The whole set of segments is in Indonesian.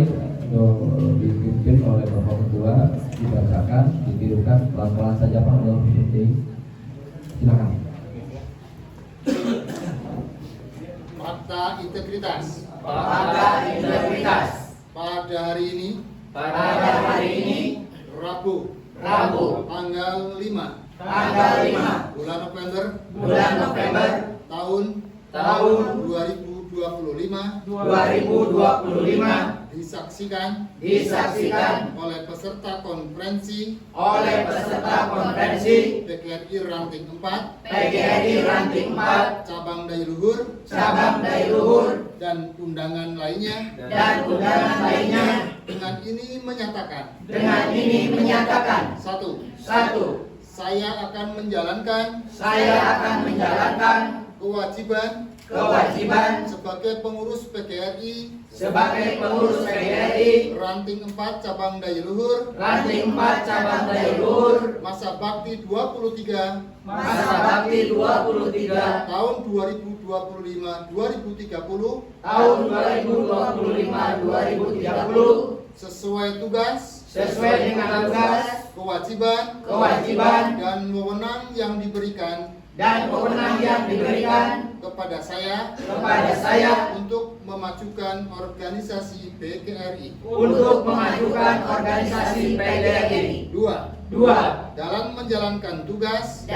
dimulai dipimpin oleh Bapak Ketua, dibacakan, ditirukan pelan-pelan saja Pak oleh PPT. Silakan. Fakta integritas. Fakta integritas. Pada hari ini, Rabu, tanggal 5 bulan November tahun 2025 disaksikan oleh peserta konferensi PGRI Ranting 4 cabang Daya Luhur dan undangan lainnya dengan ini menyatakan satu, saya akan menjalankan kewajiban sebagai pengurus PGRI Ranting 4 cabang Daya Luhur masa bakti 23 tahun 2025-2030 sesuai tugas, kewajiban dan wewenang yang diberikan kepada saya untuk memajukan organisasi PGRI. Dua, dalam menjalankan tugas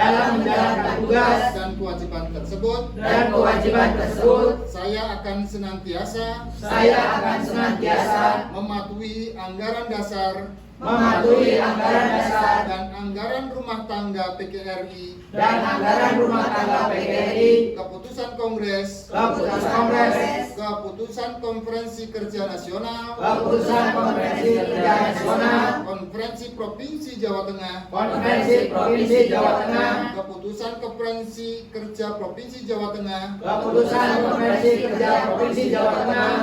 dan kewajiban tersebut, saya akan senantiasa mematuhi anggaran dasar dan anggaran rumah tangga PGRI, keputusan Kongres, keputusan Konferensi Kerja Nasional, Konferensi Provinsi Jawa Tengah, keputusan Konferensi Kerja Provinsi Jawa Tengah,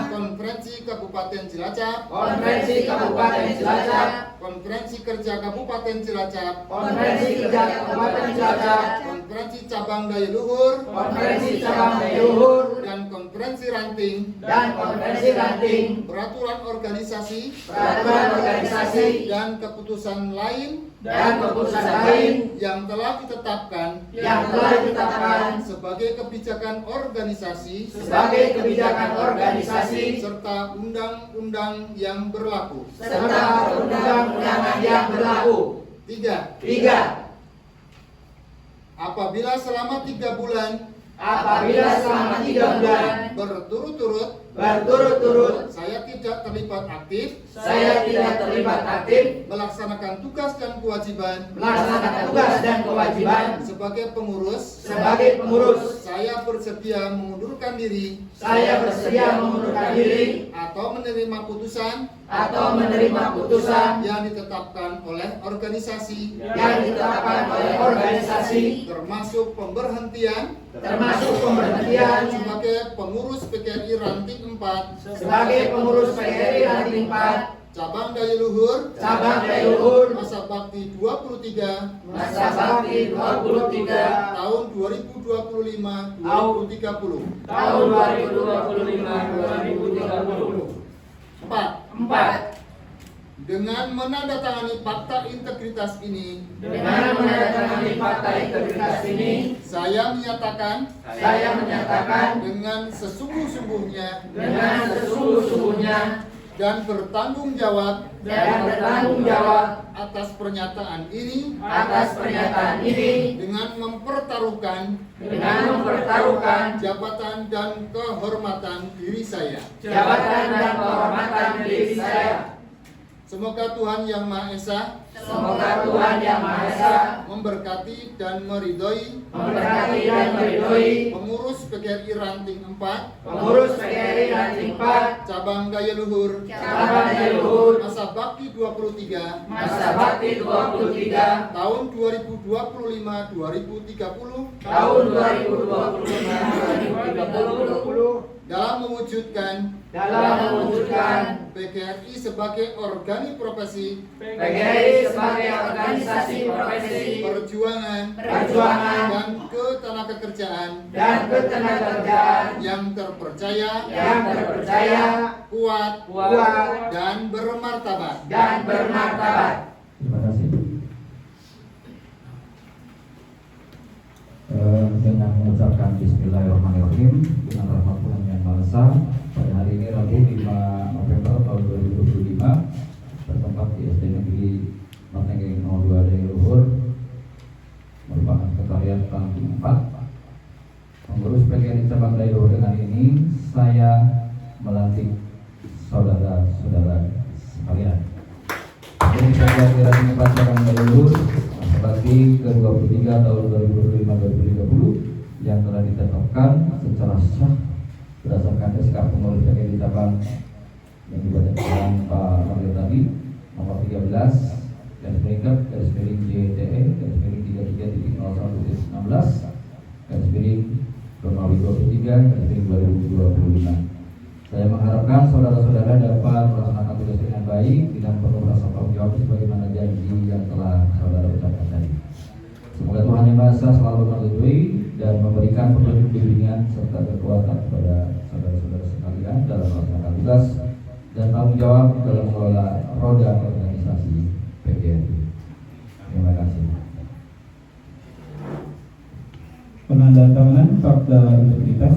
Konferensi Kabupaten Cilacap, Konferensi Kerja Kabupaten Cilacap, Konferensi Cabang Daya Luhur, dan Konferensi Ranting, peraturan organisasi, dan keputusan lain yang telah ditetapkan sebagai kebijakan organisasi serta undang-undang yang berlaku. Tiga. Apabila selama 3 bulan berturut-turut saya tidak terlibat aktif melaksanakan tugas dan kewajiban sebagai pengurus, saya bersedia mengundurkan diri atau menerima putusan yang ditetapkan oleh organisasi termasuk pemberhentian sebagai pengurus PGRI Ranting 4 cabang Daya Luhur masa bakti 23 tahun 2025-2030. 4. Dengan menandatangani fakta integritas ini, saya menyatakan dengan sesungguh-sungguhnya dan bertanggung jawab atas pernyataan ini dengan mempertaruhkan jabatan dan kehormatan diri saya. Semoga Tuhan Yang Maha Esa memberkati dan meridhoi pengurus PGRI Ranting 4 cabang Daya Luhur masa bakti 23 tahun 2025-2030 dalam mewujudkan PGRI sebagai organisasi profesi perjuangan dan ketenagakerjaan yang terpercaya, kuat dan bermartabat. Terima kasih. Dengan mengucapkan Bismillahirrahmanirrahim dengan rahmat Tuhan yang Maha Esa, pada hari ini Rabu 5 November tahun 2025 bertempat di SD Negeri Matengeng 02 Daya Luhur, merupakan sekretariat Tangki 4. Pengurus PGRI cabang Daya Luhur dengan ini saya melantik saudara-saudara sekalian. Ini saya kira tempat cabang Daya Luhur bagi ke-23 tahun 2025-2030 yang telah ditetapkan secara sah berdasarkan SK pengurus PGRI cabang yang dibacakan Pak Mario tadi, nomor 13 /JTE /33/19/2025. Saya mengharapkan saudara-saudara dapat melaksanakan tugas dengan baik dengan penuh rasa tanggung jawab sebagaimana janji yang telah saudara ucapkan tadi. Semoga Tuhan Yang Maha Esa selalu melindungi dan memberikan petunjuk bimbingan serta kekuatan kepada saudara-saudara sekalian dalam melaksanakan tugas dan tanggung jawab dalam mengelola roda organisasi PGRI. Terima kasih. Penandatanganan fakta integritas.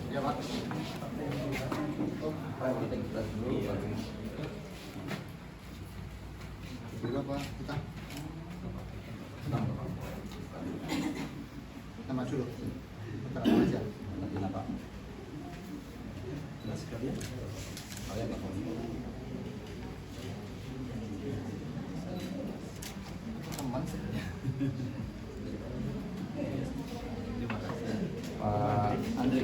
Ya, Pak. Juga Pak, kita maju dulu. Kita aja. Nanti apa? Jelas sekali ya. Teman. Pak Andre.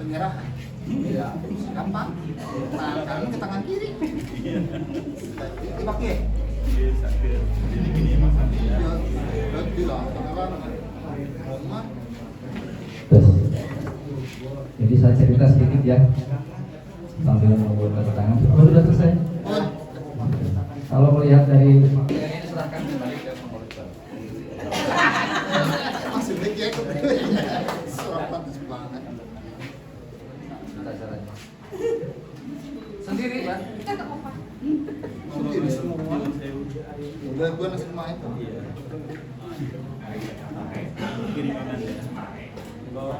Penyerahan. Ya, gampang. Nah, kamu ke tangan kiri. Dipakai. Terus, jadi saya cerita sedikit ya sambil menunggu tanda tangan. Oh, sudah selesai. Kalau melihat dari serahkan kembali ke pengurus. Masih lagi aku serapat semangat. Sendiri, Pak. Sendiri semua. Udah gua nasi semua itu. Kiriman ya. Kalau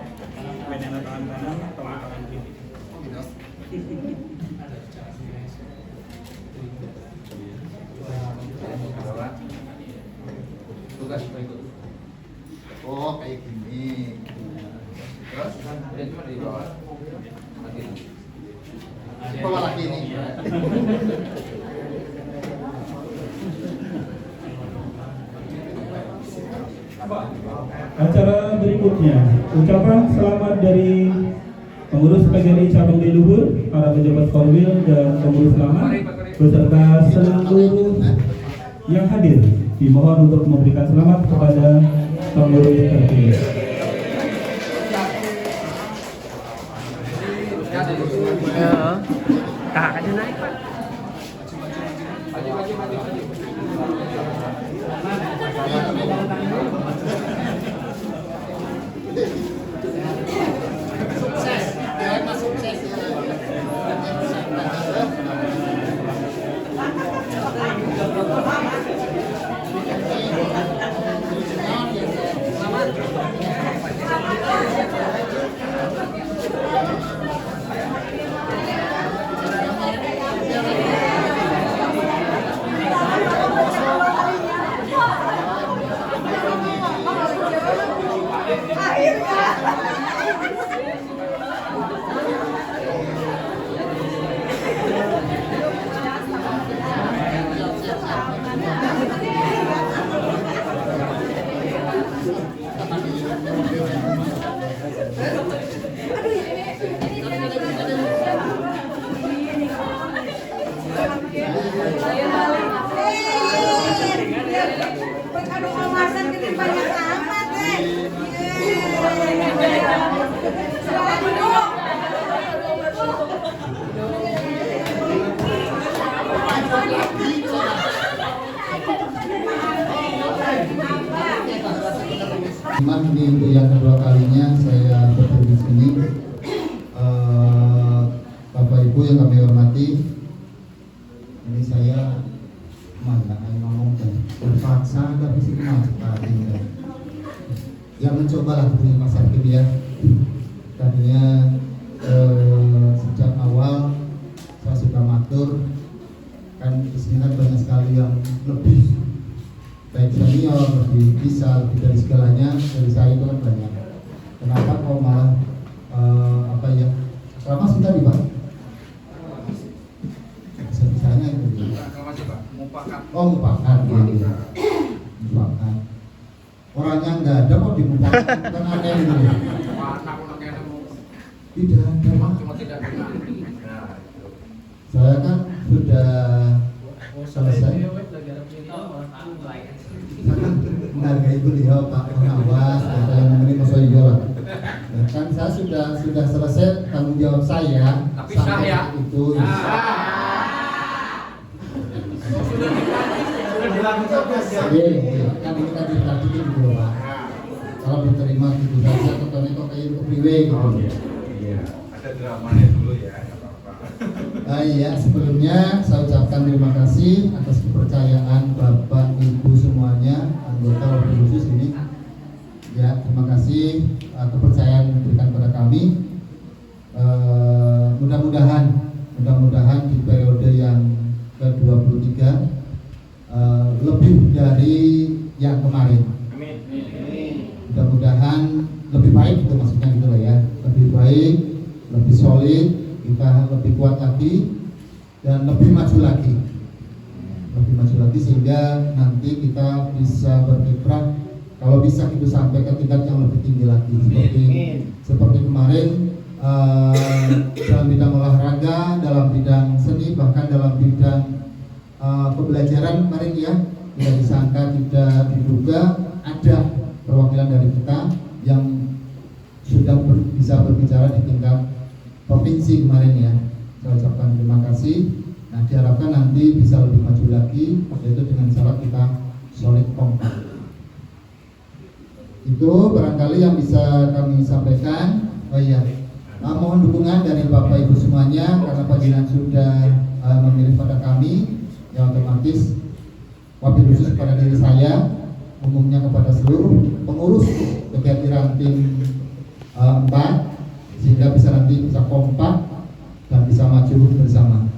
pengen tangan kanan atau tangan kiri. Tugas berikut. Oh, kayak gini. Terus, dia cuma di bawah. Nanti. Bawa lagi ini. Acara berikutnya, ucapan selamat dari pengurus PGRI Cabang Daya Luhur, para pejabat Korwil dan pengurus lama, beserta seluruh yang hadir. Dimohon untuk memberikan selamat kepada pengurus terpilih. Kakak aja naik, Pak. Sukses. Ya, mas sukses ya. Teman, ini untuk yang kedua kalinya saya berdiri di sini. Bapak Ibu yang kami hormati, ini saya ngomong terpaksa ada fisik sekali ya mencobalah punya pasar ya. Tadinya sejak awal saya sudah matur kan di sini kan banyak sekali yang lebih baik senior, lebih bisa, lebih dari segalanya dari saya itu kan banyak. Kenapa kok malah lama sudah di Pak? Sebisanya itu. Oh, mufakat. Mufakat. Orangnya nggak ada kok di mufakat, kan aneh gitu. Tidak ada Pak. Saya kan sudah selesai. Menghargai beliau Pak Pengawas atau yang menerima soal kan saya sudah selesai tanggung jawab saya. Tapi sah ya? Itu kan ini kan ditagih gitu Pak. Kalau diterima gitu saja contohnya kok kayak kepriwe gitu. Iya, ada dramanya dulu ya. Iya, sebelumnya saya ucapkan terima kasih atas kepercayaan Bapak Ibu semuanya anggota wabil khusus ini. Ya, terima kasih kepercayaan yang diberikan kepada kami. Mudah-mudahan di periode yang ke-23 lebih dari yang kemarin. Mudah-mudahan lebih baik itu maksudnya gitu lah ya, lebih baik, lebih solid, kita lebih kuat lagi dan lebih maju lagi sehingga nanti kita bisa berkiprah kalau bisa itu sampai ke tingkat yang lebih tinggi lagi seperti kemarin dalam bidang olahraga, dalam bidang seni, bahkan dalam bidang pembelajaran kemarin ya, tidak disangka, tidak diduga ada perwakilan dari kita yang sudah bisa berbicara di tingkat provinsi kemarin ya. Saya ucapkan terima kasih. Nah, diharapkan nanti bisa lebih maju lagi, yaitu dengan syarat kita solid kompak. Itu barangkali yang bisa kami sampaikan. Oh iya, mohon dukungan dari Bapak Ibu semuanya, karena panjenengan sudah memilih pada kami, ya otomatis wabil khusus kepada diri saya, umumnya kepada seluruh pengurus PGRI Ranting 4, sehingga bisa nanti bisa kompak dan bisa maju bersama.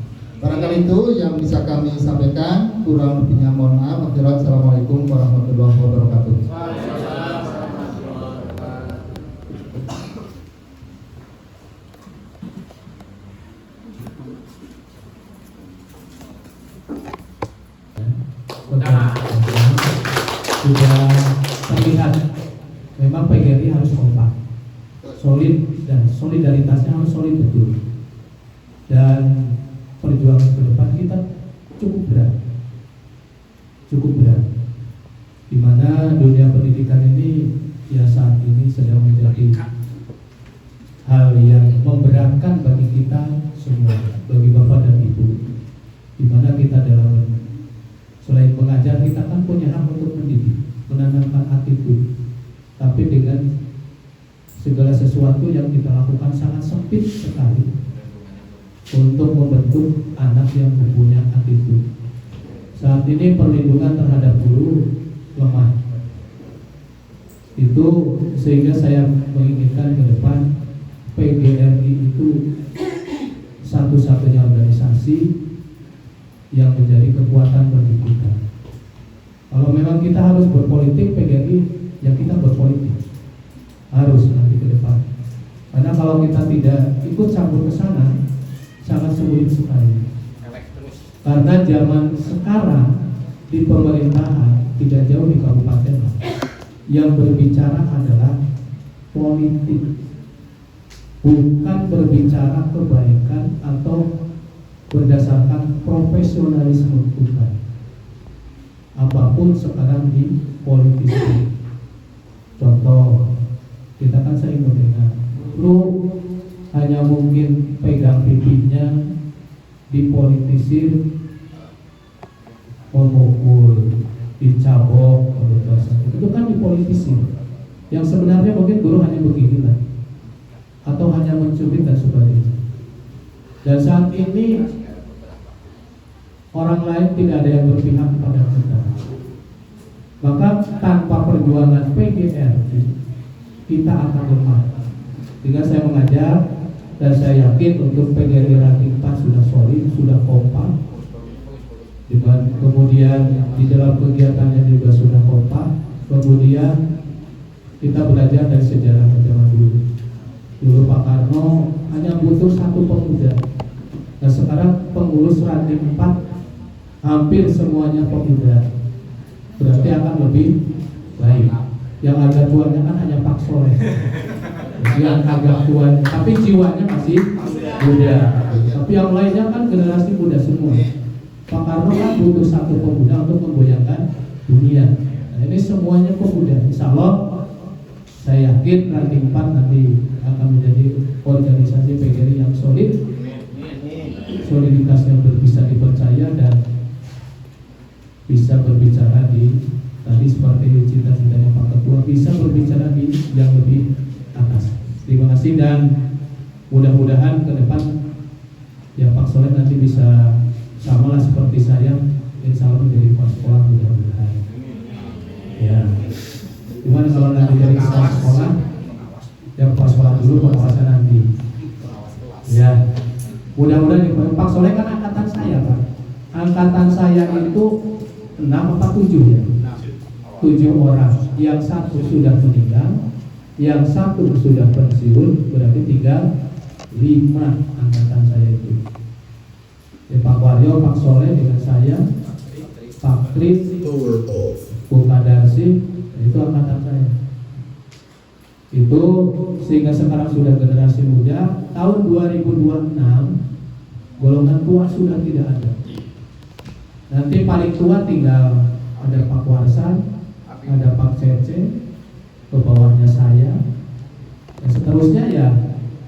Barangkali itu yang bisa kami sampaikan, kurang lebihnya mohon maaf. Assalamualaikum warahmatullahi wabarakatuh. Sudah terlihat memang PGRI harus kompak, solid, dan solidaritasnya harus solid betul. Dan perjuangan ke depan kita cukup berat, di mana dunia pendidikan ini ya saat ini sedang menjadi hal yang memberatkan bagi kita semua, bagi Bapak dan Ibu, di mana kita dalam selain mengajar, kita kan punya hak untuk mendidik, menanamkan attitude, tapi dengan segala sesuatu yang kita lakukan sangat sempit sekali untuk membentuk anak yang mempunyai attitude. Saat ini perlindungan terhadap guru lemah. Itu sehingga saya menginginkan ke depan PGRI itu satu-satunya organisasi yang menjadi kekuatan bagi kita. Kalau memang kita harus berpolitik, PGRI ya kita berpolitik, harus nanti ke depan. Karena kalau kita tidak ikut campur ke sana, sangat sulit sekali. Karena zaman sekarang di pemerintahan tidak jauh di kabupaten, yang berbicara adalah politik, bukan berbicara kebaikan atau berdasarkan profesionalisme, bukan. Apapun sekarang di politik. Contoh, kita kan sering mendengar, lu hanya mungkin pegang pipinya, dipolitisir, memukul, dicabok, itu kan dipolitisir. Yang sebenarnya mungkin guru hanya beginilah, atau hanya mencubit dan sebagainya. Dan saat ini orang lain tidak ada yang berpihak kepada kita. Maka tanpa perjuangan PGRI kita akan lemah. Sehingga saya mengajar dan saya yakin untuk PGRI Ranting 4 sudah solid, sudah kompak. Kemudian di dalam kegiatannya juga sudah kompak. Kemudian kita belajar dari sejarah zaman dulu. Dulu Pak Karno hanya butuh satu pemuda. Nah sekarang pengurus Ranting 4 hampir semuanya pemuda. Berarti akan lebih baik. Yang agak tuanya kan hanya Pak Soleh. Yang agak tuanya, tapi jiwanya masih muda. Tapi yang lainnya kan generasi muda semua. Pak Karno kan butuh satu pemuda untuk menggoyangkan dunia. Nah, ini semuanya pemuda. Insya Allah saya yakin Ranting 4 nanti akan menjadi organisasi PGRI yang solid, soliditasnya bisa dipercaya dan bisa berbicara di tadi seperti cita-citanya Pak Ketua, bisa berbicara di yang lebih atas. Terima kasih dan mudah-mudahan ke depan ya Pak Soleh nanti bisa samalah seperti saya, insya Allah menjadi kepala sekolah, mudah-mudahan. Ya, gimana kalau nanti dari kepala sekolah, ya kepala sekolah dulu, pengawasan nanti. Ya, mudah-mudahan Pak Soleh kan angkatan saya Pak. Angkatan saya itu 6 apa 7 ya? 7 orang. Yang satu sudah meninggal, yang satu sudah pensiun, berarti tinggal 5 angkatan saya itu. Ya, Pak Waryo, Pak Soleh dengan saya, Pak Kris, Bu Kadarsi, itu angkatan saya. Itu sehingga sekarang sudah generasi muda. Tahun 2026 golongan tua sudah tidak ada. Nanti paling tua tinggal ada Pak Warsan, ada Pak Cece, ke bawahnya saya, dan seterusnya ya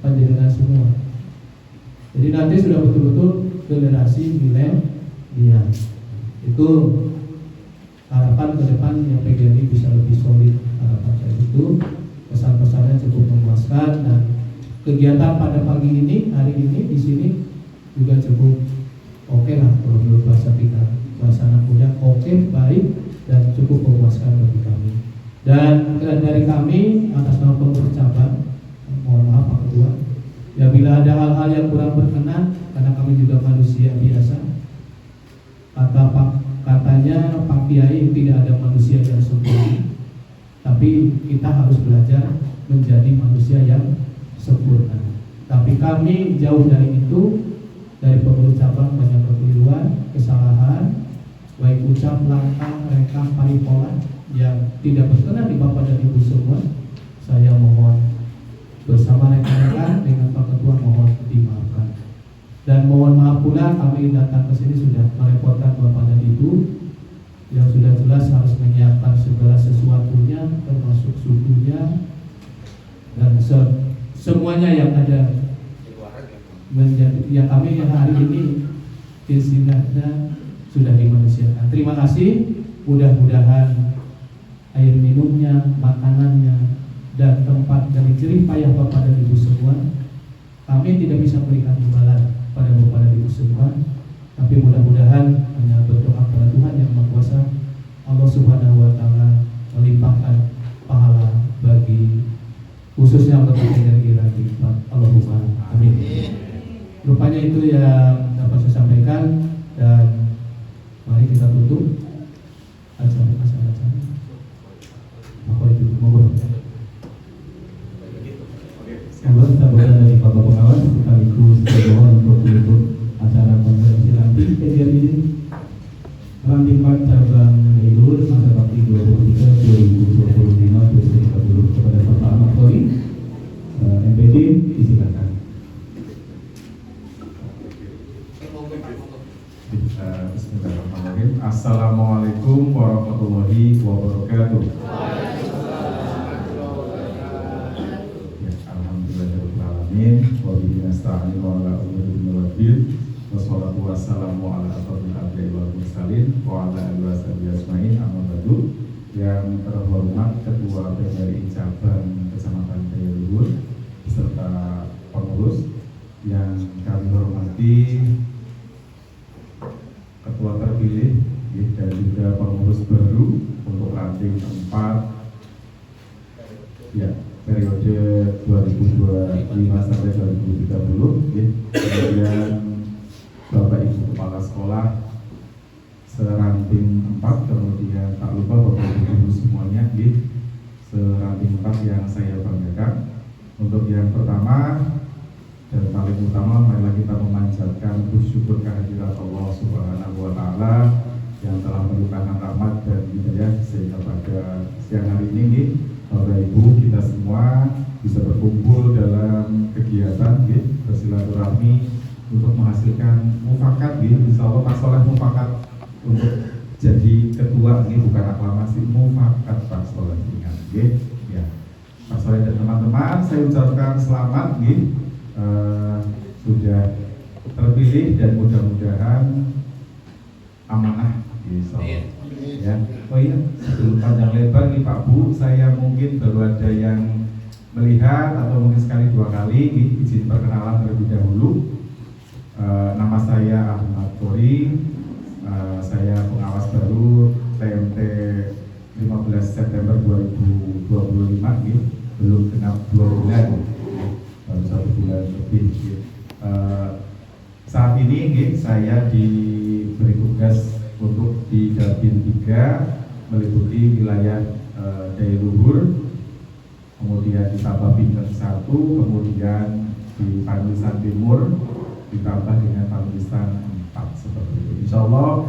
panjenengan semua. Jadi nanti sudah betul-betul generasi milenial. Itu harapan ke depan yang PGRI bisa lebih solid. Harapan saya itu pesan-pesannya cukup memuaskan, dan kegiatan pada pagi ini, hari ini di sini juga cukup oke lah kalau menurut bahasa kita, bahasa anak muda, oke, baik, dan cukup memuaskan bagi kami. Dan dari kami atas nama pengurus cabang, mohon maaf Pak Ketua, ya bila ada hal-hal yang kurang berkenan, karena kami juga manusia biasa. Katanya Pak Kiai tidak ada manusia yang sempurna, tapi kita harus belajar menjadi manusia yang sempurna. Tapi kami jauh dari itu. Dari pengurus cabang banyak kekeliruan, kesalahan, baik ucap, langkah, rekam, paripola yang tidak berkenan di Bapak dan Ibu semua. Saya mohon bersama rekan-rekan dengan Pak Ketua mohon dimaafkan. Dan mohon maaf pula kami datang ke sini sudah merepotkan Bapak dan Ibu yang sudah jelas harus menyiapkan segala sesuatunya, termasuk sukunya dan semuanya yang ada. Menjadi ya kami hari ini istilahnya sudah dimanusiakan. Terima kasih. Mudah-mudahan air minumnya, makanannya, dan tempat dari jerih payah Bapak dan Ibu semua, kami tidak bisa berikan imbalan pada Bapak dan Ibu semua, tapi mudah-mudahan hanya berdoa kepada Tuhan yang Maha Kuasa, Allah Subhanahu Wa Taala melimpahkan pahala bagi khususnya untuk PGRI Ranting 4. Allahumma amin. Rupanya itu yang dapat saya sampaikan, dan mari kita tutup acara. Apa itu? Mohon. Mohon sambutan dari Bapak Pengawas sekaligus mohon untuk menutup acara konferensi Ranting PGRI Ranting 4 cabang Leluhur masa bakti 2023-2025-2030 kepada Bapak Ahmad Tori, MPD, disilakan. Bismillahirrahmanirrahim. Assalamualaikum warahmatullahi wabarakatuh. Ya, alhamdulillahirrahmanirrahim. Wabillahi nasta'in wa ala umuri wabil. Wassalatu wassalamu ala asrofil anbiya'i wal mursalin wa ala alihi washabihi ajmain. Amma ba'du. Yang terhormat Ketua PGRI Cabang Kecamatan Leluhur beserta pengurus, yang kami hormati Ketua terpilih dan juga pengurus baru untuk Ranting 4 ya, periode 2025 sampai 2030 kemudian Bapak Ibu Kepala Sekolah Seranting 4, kemudian tak lupa Bapak Ibu semuanya Seranting 4 yang saya banggakan. Untuk yang pertama dan paling utama, marilah kita memanjatkan bersyukur kehadirat Allah Subhanahu Wa Taala yang telah melimpahkan rahmat dan hidayah sehingga pada siang hari ini Bapak Ibu kita semua bisa berkumpul dalam kegiatan bersilaturahmi untuk menghasilkan mufakat. Insya Allah Pak Soleh mufakat untuk jadi ketua, bukan aklamasi, mufakat Pak Soleh. Ingat ya, Pak Soleh dan teman-teman, saya ucapkan selamat sudah terpilih dan mudah-mudahan amanah ya. Oh iya, sebelum panjang lebar nih Pak Bu, saya mungkin baru ada yang melihat atau mungkin sekali dua kali, izin perkenalan terlebih dahulu. Nama saya Ahmad Tori, saya pengawas baru TMT 15 September 2025, belum genap 2 bulan, baru 1 bulan lebih. Saat ini saya diberi tugas untuk di Dapin 3 meliputi wilayah Leluhur, kemudian ditambah Bintan 1, kemudian di Panulisan Timur ditambah dengan Panulisan 4 seperti itu. Insya Allah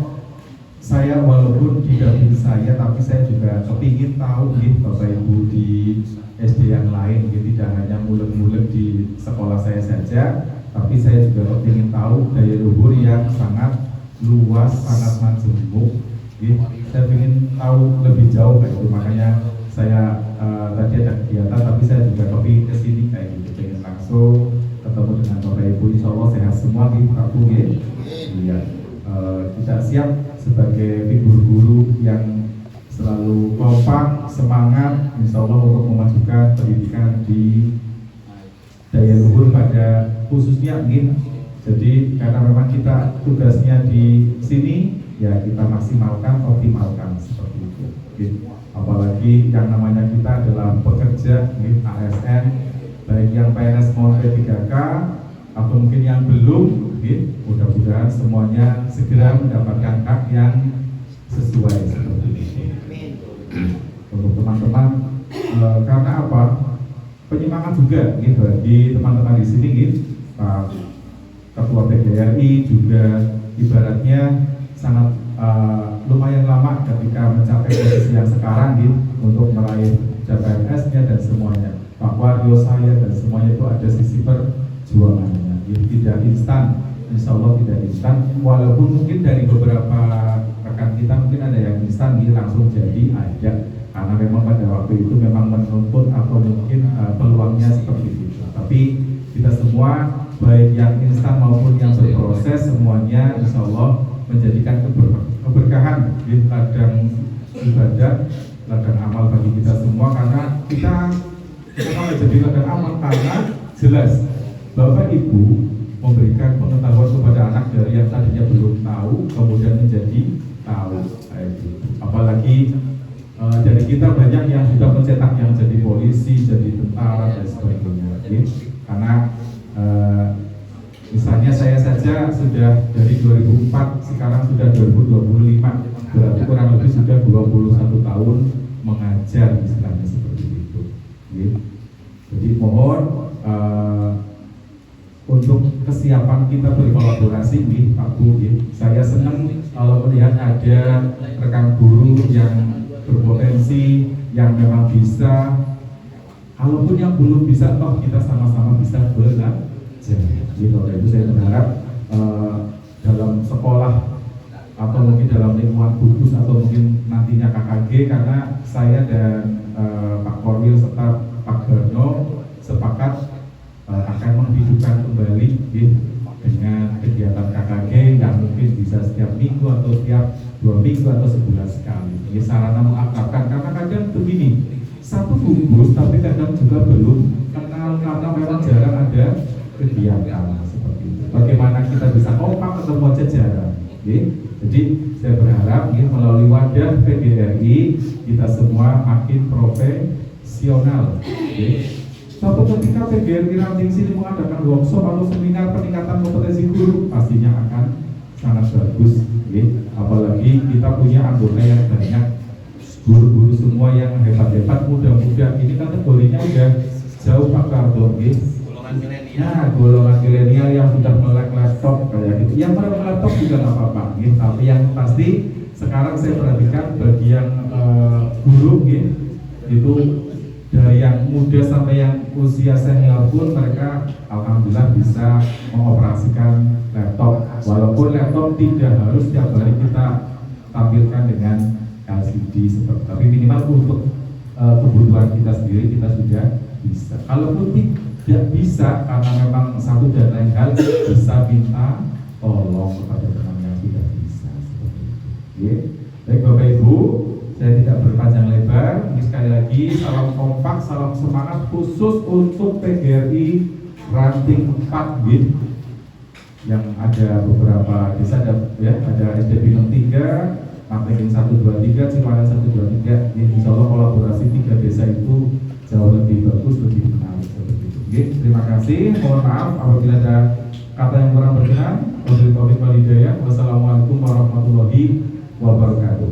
saya walaupun walaupun didampingi saya, tapi saya juga kepingin tahu nih Bapak Ibu di SD yang lain, gitu. Tidak hanya mulek-mulek di sekolah saya saja, tapi saya juga kepingin tahu daya luhur yang sangat luas, sangat majemuk. Gitu. Saya ingin tahu lebih jauh kayak itu, makanya saya tadi ada kegiatan, tapi saya juga kepingin kesini kayak gitu, pengen langsung ketemu dengan Bapak Ibu. Insya Allah sehat semua gitu Pak Bu. Iya. Kita siap sebagai figur guru yang selalu kompak, semangat, insya Allah untuk memajukan pendidikan di daya luhur pada khususnya gitu. Jadi karena memang kita tugasnya di sini, ya kita maksimalkan, optimalkan seperti itu. Gitu. Apalagi yang namanya kita adalah pekerja gitu, ASN, baik yang PNS maupun P3K atau mungkin yang belum. Mudah-mudahan semuanya segera mendapatkan hak yang sesuai seperti itu. Untuk teman-teman, karena apa? Penyemangat juga gitu, bagi teman-teman di sini gitu. Pak Ketua PGRI juga ibaratnya sangat lumayan lama ketika mencapai posisi yang sekarang gitu, untuk meraih CPNS-nya dan semuanya. Pak Waryo, saya dan semuanya itu ada sisi perjuangannya, gitu. Tidak instan. Insya Allah tidak instan, walaupun mungkin dari beberapa rekan kita mungkin ada yang instan gitu langsung jadi ada, karena memang pada waktu itu memang menuntut atau mungkin peluangnya seperti itu. Tapi kita semua baik yang instan maupun yang berproses semuanya insya Allah menjadikan keberkahan di ladang ibadah, ladang amal bagi kita semua, karena kita jadi ladang amal karena jelas Bapak Ibu memberikan pengetahuan kepada anak dari yang tadinya belum tahu kemudian menjadi tahu. Apalagi dari kita banyak yang sudah mencetak yang jadi polisi, jadi tentara dan sebagainya. Karena misalnya saya saja sudah dari 2004 sekarang sudah 2025, berarti kurang lebih sudah 21 tahun mengajar, istilahnya seperti itu. Jadi mohon untuk kesiapan kita berkolaborasi nih Pak Bu. Saya senang kalau melihat ada rekan guru yang berpotensi, yang memang bisa, kalaupun yang belum bisa, toh kita sama-sama bisa belajar. Gitu. Itu saya berharap dalam sekolah atau mungkin dalam lingkungan khusus atau mungkin nantinya KKG, karena saya dan Pak Korwil serta Pak Garno sepakat akan menghidupkan kembali dengan kegiatan KKG yang mungkin bisa setiap minggu atau setiap 2 minggu atau sebulan sekali. Ini sarana mengakrabkan, karena kadang begini, satu bungkus tapi kadang juga belum kenal karena memang jarang ada kegiatan seperti itu. Bagaimana kita bisa kompak ketemu aja jarang. Jadi saya berharap melalui wadah PGRI kita semua makin profesional. Suatu ketika PGRI Ranting sini mengadakan workshop atau seminar peningkatan kompetensi guru, pastinya akan sangat bagus. Apalagi kita punya anggota yang banyak, guru-guru semua yang hebat-hebat, muda-muda. Ini kategorinya udah jauh Pak Karto. Nah, golongan milenial yang sudah melek laptop kayak gitu. Yang melek laptop juga nggak apa-apa. Tapi yang pasti sekarang saya perhatikan bagi yang guru itu dari yang muda sampai yang usia senior pun mereka alhamdulillah bisa mengoperasikan laptop, walaupun laptop tidak harus setiap hari kita tampilkan dengan LCD seperti, tapi minimal untuk kebutuhan kita sendiri kita sudah bisa. Kalaupun tidak bisa karena memang satu dan lain hal, bisa minta tolong kepada teman yang sudah bisa seperti itu. Baik Bapak Ibu, saya tidak berpanjang lebar. Ini sekali lagi salam kompak, salam semangat khusus untuk PGRI Ranting 4 yang ada beberapa desa, ada SD Binung 3, Manting 123, Cipanan 123. Insya Allah kolaborasi 3 desa itu jauh lebih bagus, lebih menarik seperti itu. Terima kasih. Mohon maaf apabila ada kata yang kurang berkenan. Wassalamualaikum warahmatullahi wabarakatuh.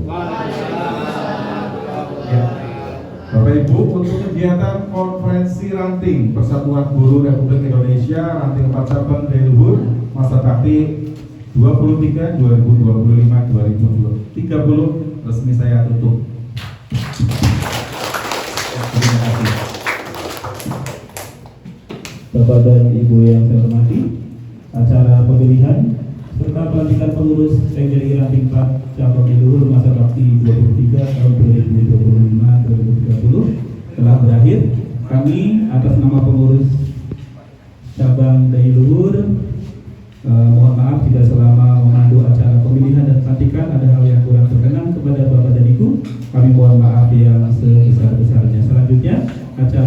Bapak Ibu, untuk kegiatan konferensi ranting Persatuan Guru Republik Indonesia ranting 4 cabang Daya Luhur masa bakti 23 2025 2030 resmi saya tutup. Terima kasih. Bapak dan Ibu yang saya hormati, acara pemilihan serta pelantikan pengurus PGRI Ranting 4 Cabang Leluhur masa bakti 23 tahun 2025-2030 telah berakhir. Kami atas nama pengurus cabang Leluhur mohon maaf jika selama memandu acara pemilihan dan pelantikan ada hal yang kurang berkenan kepada Bapak dan Ibu. Kami mohon maaf yang sebesar-besarnya. Selanjutnya acara